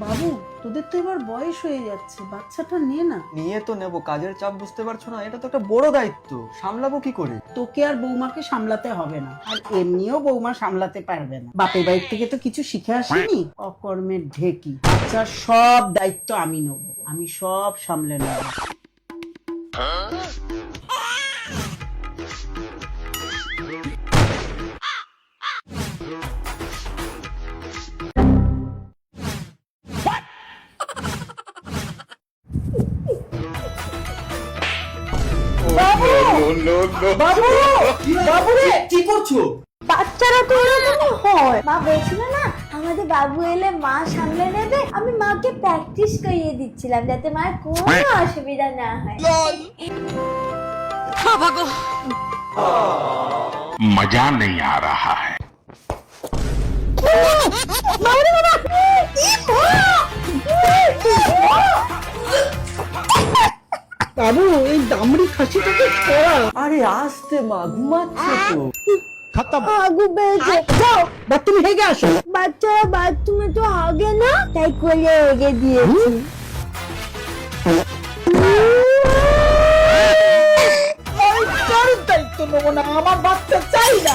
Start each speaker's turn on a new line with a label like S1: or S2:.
S1: বাবু, তোদের তো এবার বয়স হয়ে যাচ্ছে, বাচ্চাটা নে না।
S2: নিয়ে তো নেবো, কাজের চাপ বুঝতে পারছো না? এটা তো একটা বড় দায়িত্ব, সামলাবো কি করে?
S1: তোকে আর বৌমাকে সামলাতে হবে না, আর এমনিও বৌমা সামলাতে পারবে না। বাপের বাড়ি থেকে তো কিছু শিখে আসেনি, অকর্মের ঢেকি। বাচ্চার সব দায়িত্ব আমি নেবো, আমি সব সামলে নেবো। বাবু, বাবু রে, কি করছো?
S3: বাচ্চারা তো এরকমই হয়। মা বলছিল না আমাদের বাবু এলে মা সামলে নেবে, আমি মাকে প্র্যাকটিস করিয়ে দিচ্ছিলাম যাতে মার কোনো অসুবিধা না হয়।
S4: मजा नहीं आ रहा है।
S1: বাবু, এই দামড়ি খাসিটাকে ছড়া।
S2: আরে আসতে মা, ঘুমাচ্ছে তো।
S3: আগু বেজে যাও,
S1: বাথরুমে হেগে আসো।
S3: বাচ্চারা বাথরুমে তো আগে না, তাই কোলে এগে দিয়েছি।
S1: কারোর দায়িত্ব নেবো না, আমার বাচ্চা চাই না।